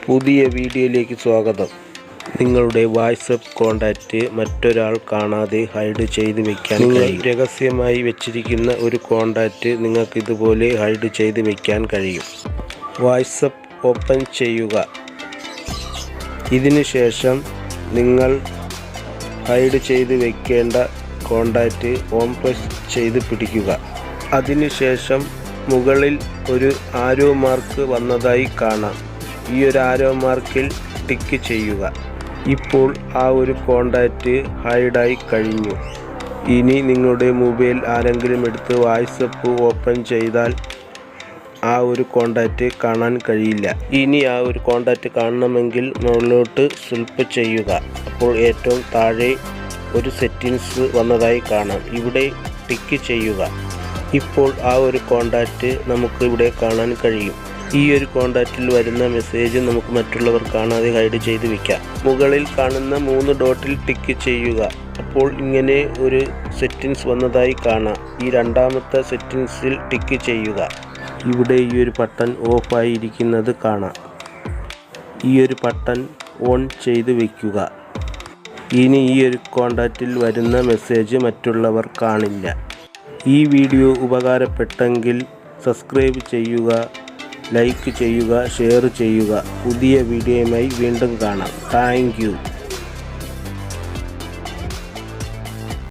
പുതിയ വീഡിയോയിലേക്ക് സ്വാഗതം. നിങ്ങളുടെ വാട്സപ്പ് കോൺടാക്റ്റ് മറ്റൊരാൾ കാണാതെ ഹൈഡ് ചെയ്ത് വെക്കാൻ കഴിയും. രഹസ്യമായി വെച്ചിരിക്കുന്ന ഒരു കോൺടാക്റ്റ് നിങ്ങൾക്ക് ഇതുപോലെ ഹൈഡ് ചെയ്ത് വെക്കാൻ കഴിയും. വാട്സപ്പ് ഓപ്പൺ ചെയ്യുക. ഇതിനു ശേഷം നിങ്ങൾ ഹൈഡ് ചെയ്ത് വെക്കേണ്ട കോൺടാക്റ്റ് ഓൺ പ്രസ് ചെയ്ത് പിടിക്കുക. അതിനുശേഷം മുകളിൽ ഒരു ആരോ മാർക്ക് വന്നതായി കാണാം. ഈ ഒരു ആരോ മാർക്കിൽ ടിക്ക് ചെയ്യുക. ഇപ്പോൾ ആ ഒരു കോൺടാക്റ്റ് ഹൈഡായി കഴിഞ്ഞു. ഇനി നിങ്ങളുടെ മൊബൈൽ ആരെങ്കിലും എടുത്ത് വാട്സപ്പ് ഓപ്പൺ ചെയ്താൽ ആ ഒരു കോൺടാക്റ്റ് കാണാൻ കഴിയില്ല. ഇനി ആ ഒരു കോൺടാക്റ്റ് കാണണമെങ്കിൽ മുകളിലോട്ട് സ്വൈപ്പ് ചെയ്യുക. അപ്പോൾ ഏറ്റവും താഴെ ഒരു സെറ്റിങ്സ് വന്നതായി കാണാം. ഇവിടെ ടിക്ക് ചെയ്യുക. ഇപ്പോൾ ആ ഒരു കോൺടാക്റ്റ് നമുക്ക് ഇവിടെ കാണാൻ കഴിയും. ഈ ഒരു കോൺടാക്റ്റിൽ വരുന്ന മെസ്സേജ് നമുക്ക് മറ്റുള്ളവർ കാണാതെ ഹൈഡ് ചെയ്ത് വെക്കാം. മുകളിൽ കാണുന്ന 3 ഡോട്ടിൽ ടിക്ക് ചെയ്യുക. അപ്പോൾ ഇങ്ങനെ ഒരു സെറ്റിങ്സ് വന്നതായി കാണാം. ഈ രണ്ടാമത്തെ സെറ്റിങ്സിൽ ടിക്ക് ചെയ്യുക. ഇവിടെ ഈ ഒരു ബട്ടൺ ഓഫ് ആയിരിക്കുന്നത് കാണാം. ഈ ഒരു ബട്ടൺ ഓൺ ചെയ്ത് വെക്കുക. ഇനി ഈ ഒരു കോൺടാക്റ്റിൽ വരുന്ന മെസ്സേജ് മറ്റുള്ളവർ കാണില്ല. ഈ വീഡിയോ ഉപകാരപ്പെട്ടെങ്കിൽ സബ്സ്ക്രൈബ് ചെയ്യുക, ലൈക്ക് ചെയ്യുക, ഷെയർ ചെയ്യുക. പുതിയ വീഡിയോയുമായി വീണ്ടും കാണാം. Thank you.